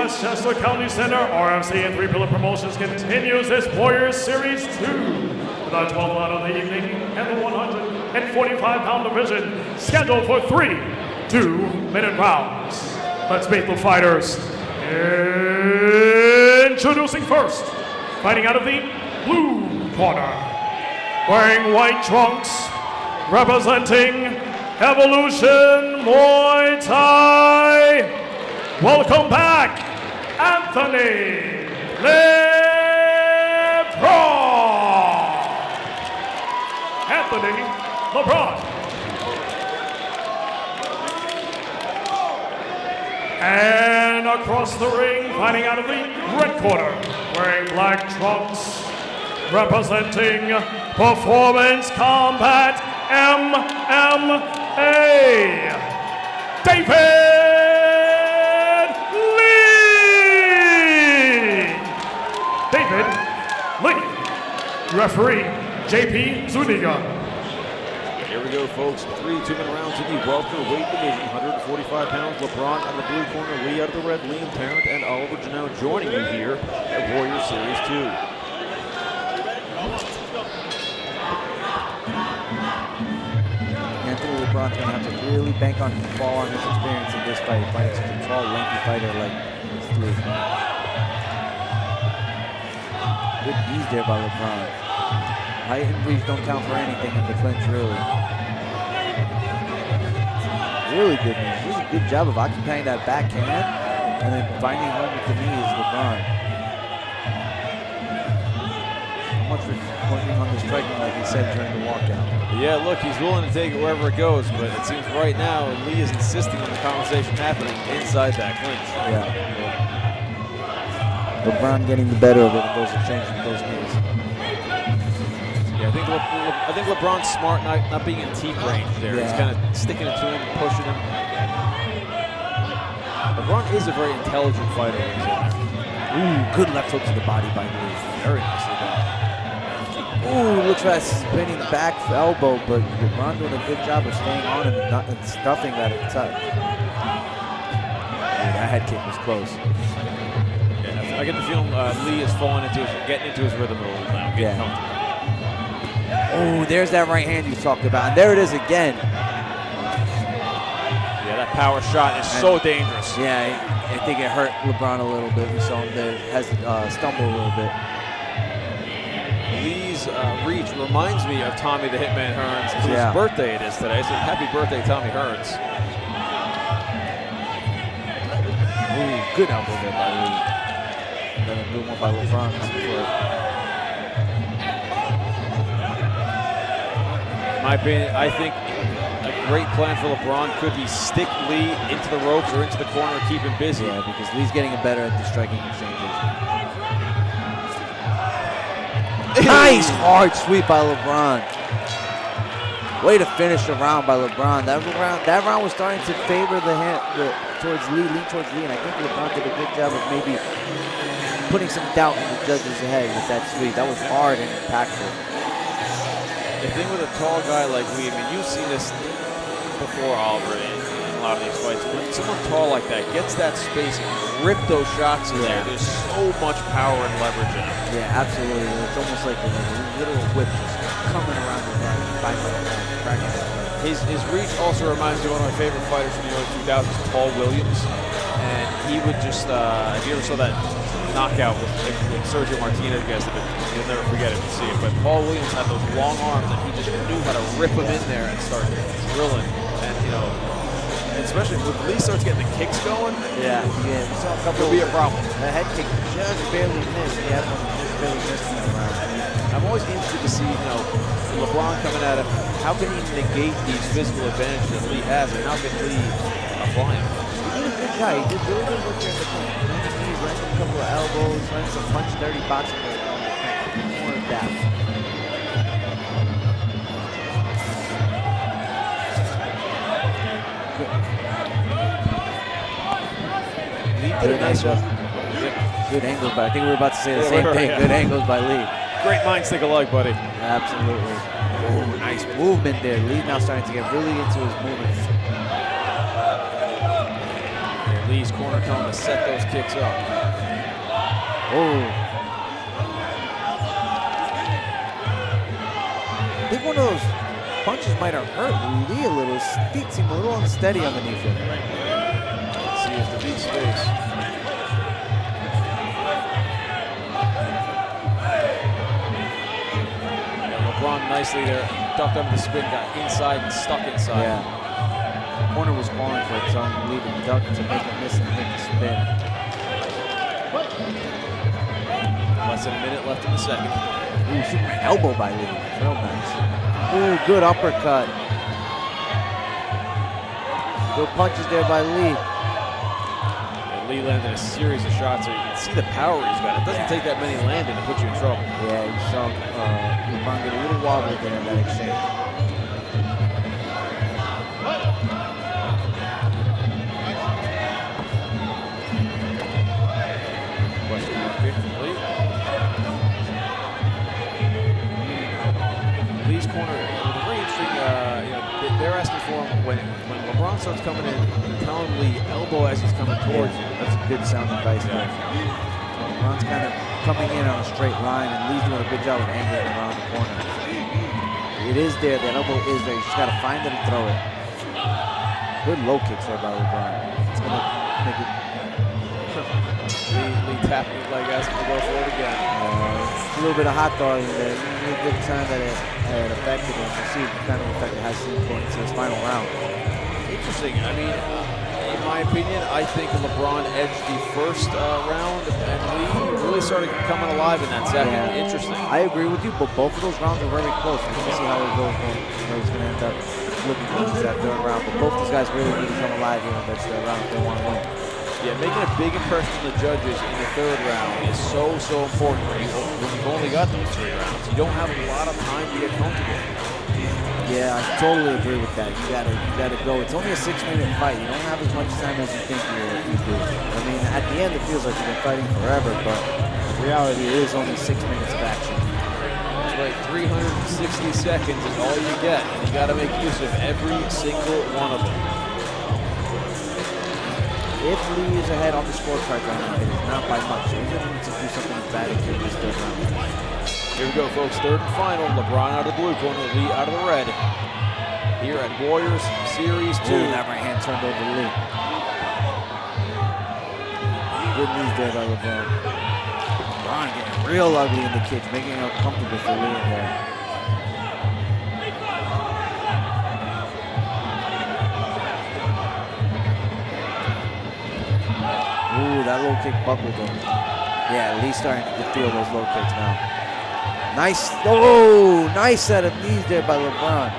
Westchester County Center, RFC and Three Pillar Promotions continues this Warriors Series 2. The 12th round of the evening and the 145-pound division scheduled for 3 2-minute rounds. Let's meet the fighters. Introducing first, fighting out of the blue corner, wearing white trunks, representing Evolution Muay Thai. Welcome back, Anthony Lebron. Anthony Lebron. And across the ring, fighting out of the red corner, wearing black trunks, representing Performance Combat MMA, David Lee. David Lee. Referee, JP Zuniga. Here we go, folks. 3 2-minute rounds in the welterweight division. 145 pounds. Lebron on the blue corner, Lee out of the red. Liam Parent and Oliver Janelle joining you here at Warriors Series 2. Anthony Lebron's going to have to really bank on fall on his experience in this fight, fighting such a tall, lanky fighter like this dude. Good knees there by Lebron. Height and reach don't count for anything in the clinch, really. Really good knees. He does a good job of occupying that backhand and then finding home with the knees, Lebron. So much for working on the striking, like he said during the walkout. Yeah, look, he's willing to take it wherever it goes, but it seems right now Lee is insisting on the conversation happening inside that clinch. Yeah. Lebron getting the better of it in those exchanges with those knees. Yeah, I think LeBron's smart not being in teep range there. Yeah. He's kind of sticking it to him, pushing him. LeBron is a very intelligent fighter. Ooh, good left hook to the body by Lee. Very nicely done. Ooh, looks like spinning back elbow, but LeBron doing a good job of staying on him and stuffing that at the top. Ooh, that head kick was close. Yeah, I get the feeling Lee is falling getting into his rhythm a little now, getting comfortable. Oh, there's that right hand you talked about, and there it is again. Yeah, that power shot is so dangerous. Yeah, I think it hurt LeBron a little bit. We saw him there, stumble a little bit. Lee's reach reminds me of Tommy the Hitman Hearns, whose birthday it is today. So happy birthday, Tommy Hearns. Ooh, good elbow there by Lee. And then a good one by LeBron. In my opinion, I think a great plan for LeBron could be stick Lee into the ropes or into the corner and keep him busy. Yeah, because Lee's getting better at the striking exchanges. Nice hard sweep by LeBron. Way to finish the round by LeBron. That round was starting to favor towards Lee, and I think LeBron did a good job of maybe putting some doubt in the judge's head with that sweep. That was hard and impactful. The thing with a tall guy like Lee, I mean, you've seen this before, Oliver, in a lot of these fights. When someone tall like that gets that space and rip those shots in there, there's so much power and leverage in it. Yeah, absolutely. It's almost like a little whip just coming around the net. His reach also reminds me of one of my favorite fighters from the early 2000s, Paul Williams. And he would just, if you ever saw that knockout with Sergio Martinez against him, you'll never forget it if you see it. But Paul Williams had those long arms and he just knew how to rip them in there and start drilling. And, you know, especially when Lee starts getting the kicks going, we saw a couple. It'll be a problem. The head kick just barely missed. He had one just barely missed in that round. I'm always interested to see, you know, LeBron coming at him. How can he negate these physical advantages that Lee has, and how can Lee apply him? He did a good job. He did really good work there in the corner. He's landing a couple of elbows, landing some punch, dirty boxing. More of that. Lee did a nice job. Good angles, but I think we were about to say the same thing. Good angles by Lee. Great minds think alike, buddy. Absolutely. Oh, nice movement there. Lee now starting to get really into his movement. Lee's corner telling him to set those kicks up. Oh. I think one of those punches might have hurt Lee a little. His feet seem a little unsteady underneath him. Let's see if the beat space. Lebron nicely there, ducked under the spin, got inside and stuck inside. Yeah. The corner was calling for it, so I'm leaving duck to make him miss and hit the spin. Less than a minute left in the second. Ooh, Superman elbow by Lee. Real nice. Ooh, good uppercut. Good punches there by Lee. And Lee landed a series of shots. So you can see the power he's got. It doesn't take that many landing to put you in trouble. Yeah, you saw Lebron get a little wobbly there in that exchange. Question mark kick from Lee. Lee's corner, very interesting. They're asking for him when LeBron starts coming in, telling Lee elbow as he's coming towards you. That's a good sounding advice there. LeBron's kind of coming in on a straight line, and Lee's doing a good job of angling around the corner. It is there. That elbow is there. You just got to find it and throw it. Good low kicks there by LeBron. It's going to make it. Lee tapping his leg, asking to go for it again. A little bit of hot dog in there. A good sign that it affected him. You see the kind of effect it has going into his final round. Interesting. I mean, in my opinion, I think LeBron edged the first round, and Lee really started coming alive in that second. Yeah. Interesting. I agree with you, but both of those rounds are very close. We're going to see how it goes. Where he's going to end up looking close to that third round. But both these guys really need to come alive here in that third round if they want to win. Yeah, making a big impression on the judges in the third round is so important when you've only got those 3 rounds. You don't have a lot of time to get comfortable. Yeah, I totally agree with that. You gotta go. It's only a 6-minute fight. You don't have as much time as you think you do. I mean, at the end, it feels like you've been fighting forever, but the reality is only 6 minutes of action. That's right, 360 seconds is all you get, and you got to make use of every single one of them. If Lee is ahead on the scorecard right now, it is not by much. So he's going to need to do something emphatic in this third round. Here we go, folks. Third and final. LeBron out of the blue corner, Lee out of the red. Here at Warriors Series 2. Ooh, that right hand turned over Lee. Good knees there by LeBron. LeBron getting real ugly in the cage, making it uncomfortable for Lee in there. Ooh, that low kick buckled him. Yeah, Lee's starting to feel those low kicks now. Nice, oh, nice set of knees there by LeBron.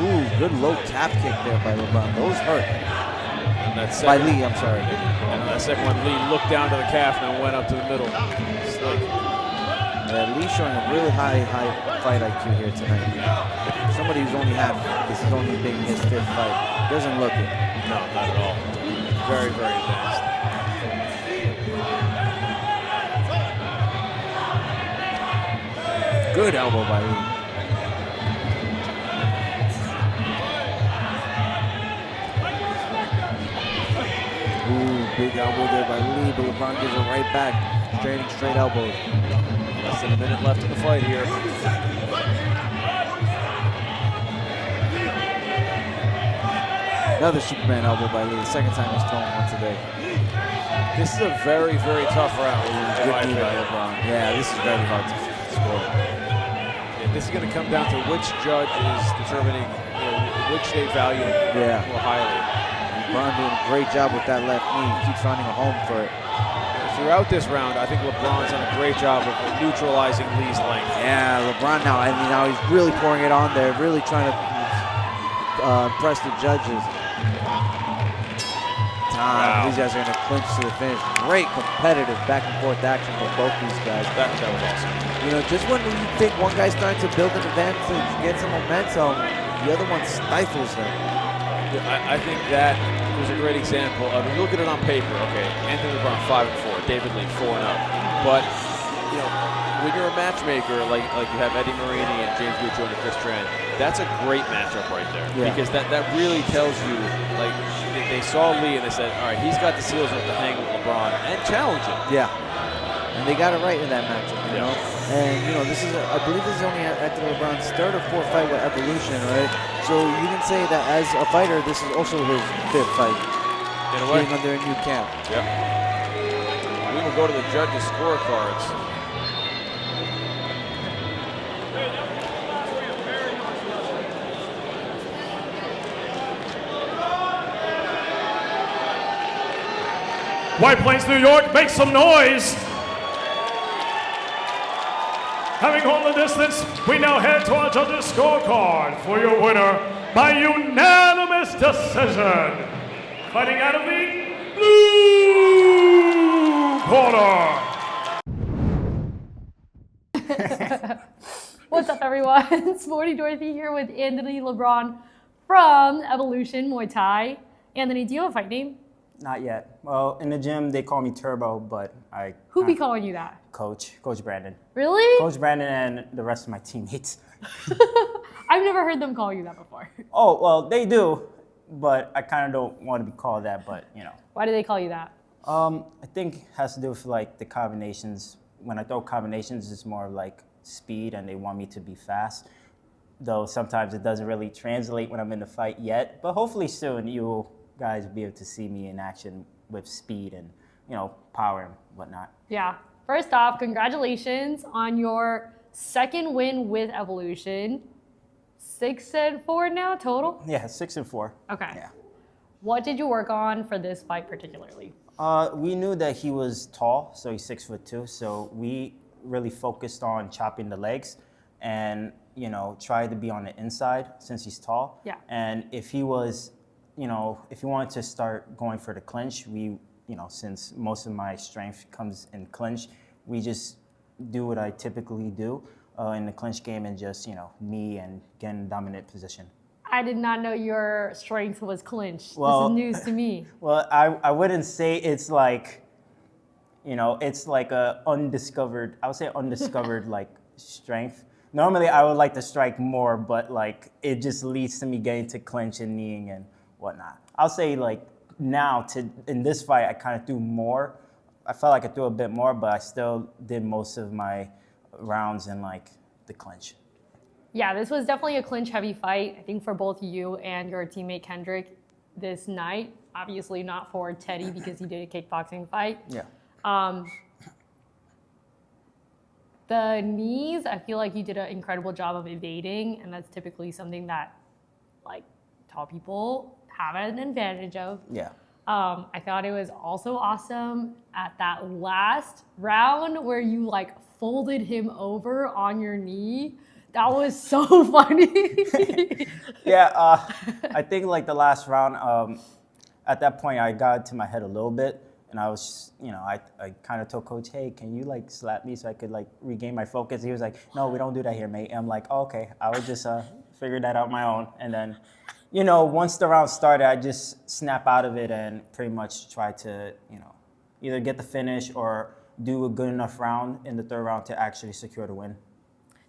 Ooh, good low tap kick there by LeBron. Those hurt. And that By Lee, I'm sorry. And that second one, Lee looked down to the calf and then went up to the middle. Lee's showing a really high fight IQ here tonight. Somebody who's only had, this is only being his 5th fight. Doesn't look it. No, not at all. Very, very advanced. Good elbow by Lee. Ooh, big elbow there by Lee, but LeBron gives it right back. Straight elbows. Less than a minute left in the fight here. Another Superman elbow by Lee. The second time he's thrown one today. This is a very, very tough round. Good knee by LeBron. Yeah, this is very hard to score. Yeah, this is going to come down to which judge is determining which they value more highly. LeBron doing a great job with that left knee. He keeps finding a home for it. Throughout this round, I think LeBron's done a great job of neutralizing Lee's length. Yeah, LeBron now, I mean, now he's really pouring it on there, really trying to impress the judges. Wow. These guys are going to clinch to the finish. Great competitive back and forth action from both these guys. That was awesome. You know, just when you think one guy's starting to build an advantage, get some momentum, the other one stifles him. I think that was a great example of, if you look at it on paper, okay, Anthony LeBron 5-4, David Lee 4-0. But, you know, when you're a matchmaker, like you have Eddie Marini and James Guccio and Chris Tran, that's a great matchup right there. Yeah. Because that really tells you, like, they saw Lee and they said, all right, he's got the skills enough to hang with LeBron and challenge him. Yeah. And they got it right in that matchup, you know? And, you know, I believe this is only after LeBron's third or fourth fight with Evolution, right? So you can say that as a fighter, this is also his fifth fight. In a way. Being under a new camp. Yep. We will go to the judges' scorecards. White Plains, New York, make some noise. Having gone the distance, we now head to our judges' scorecard for your winner by unanimous decision. Fighting out of the blue corner. What's up, everyone? Sporty Dorothy here with Anthony Lebron from Evolution Muay Thai. Anthony, do you have a fight name? Not yet. Well, in the gym, they call me Turbo, but Who be calling you that? Coach Brandon. Really? Coach Brandon and the rest of my teammates. I've never heard them call you that before. Oh, well, they do, but I kind of don't want to be called that, but, you know. Why do they call you that? I think it has to do with, like, the combinations. When I throw combinations, it's more like speed, and they want me to be fast. Though sometimes it doesn't really translate when I'm in the fight yet, but hopefully soon you'll guys will be able to see me in action with speed and, you know, power and whatnot. Yeah. First off, congratulations on your second win with Evolution. 6-4 now total? Yeah, 6-4. Okay. Yeah. What did you work on for this fight particularly? We knew that he was tall, so he's 6'2", so we really focused on chopping the legs and, you know, tried to be on the inside since he's tall. Yeah. And if he was, you know, if he wanted to start going for the clinch, we, you know, since most of my strength comes in clinch, we just do what I typically do in the clinch game and just, you know, knee and get in a dominant position. I did not know your strength was clinch. Well, this is news to me. Well, I wouldn't say it's like, you know, it's like a undiscovered, I would say undiscovered like strength. Normally I would like to strike more, but like it just leads to me getting to clinch and kneeing and whatnot. I'll say like now in this fight, I kind of threw more. I felt like I threw a bit more, but I still did most of my rounds in like the clinch. Yeah, this was definitely a clinch-heavy fight, I think, for both you and your teammate Kendrick this night. Obviously not for Teddy because he did a kickboxing fight. Yeah. The knees, I feel like you did an incredible job of evading, and that's typically something that, like, tall people have an advantage of. Yeah. I thought it was also awesome at that last round where you, like, folded him over on your knee. That was so funny. Yeah, I think like the last round, at that point I got into my head a little bit, and I was, you know, I kind of told Coach, hey, can you like slap me so I could like regain my focus? He was like, no, we don't do that here, mate. And I'm like, oh, okay, I would just figure that out on my own. And then, you know, once the round started, I just snap out of it and pretty much try to, you know, either get the finish or do a good enough round in the third round to actually secure the win.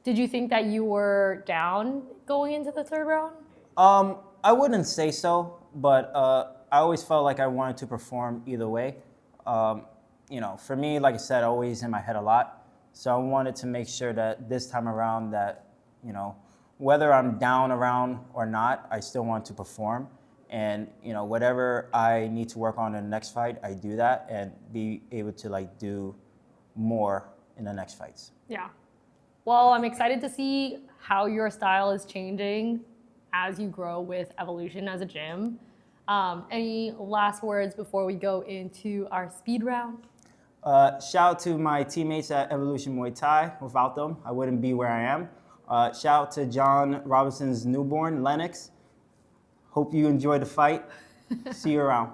Did you think that you were down going into the third round? I wouldn't say so, but I always felt like I wanted to perform either way. You know, for me, like I said, always in my head a lot. So I wanted to make sure that this time around that, you know, whether I'm down a round or not, I still want to perform. And, you know, whatever I need to work on in the next fight, I do that and be able to like do more in the next fights. Yeah. Well, I'm excited to see how your style is changing as you grow with Evolution as a gym. Any last words before we go into our speed round? Shout out to my teammates at Evolution Muay Thai. Without them, I wouldn't be where I am. Shout out to John Robinson's newborn, Lennox. Hope you enjoyed the fight. See you around.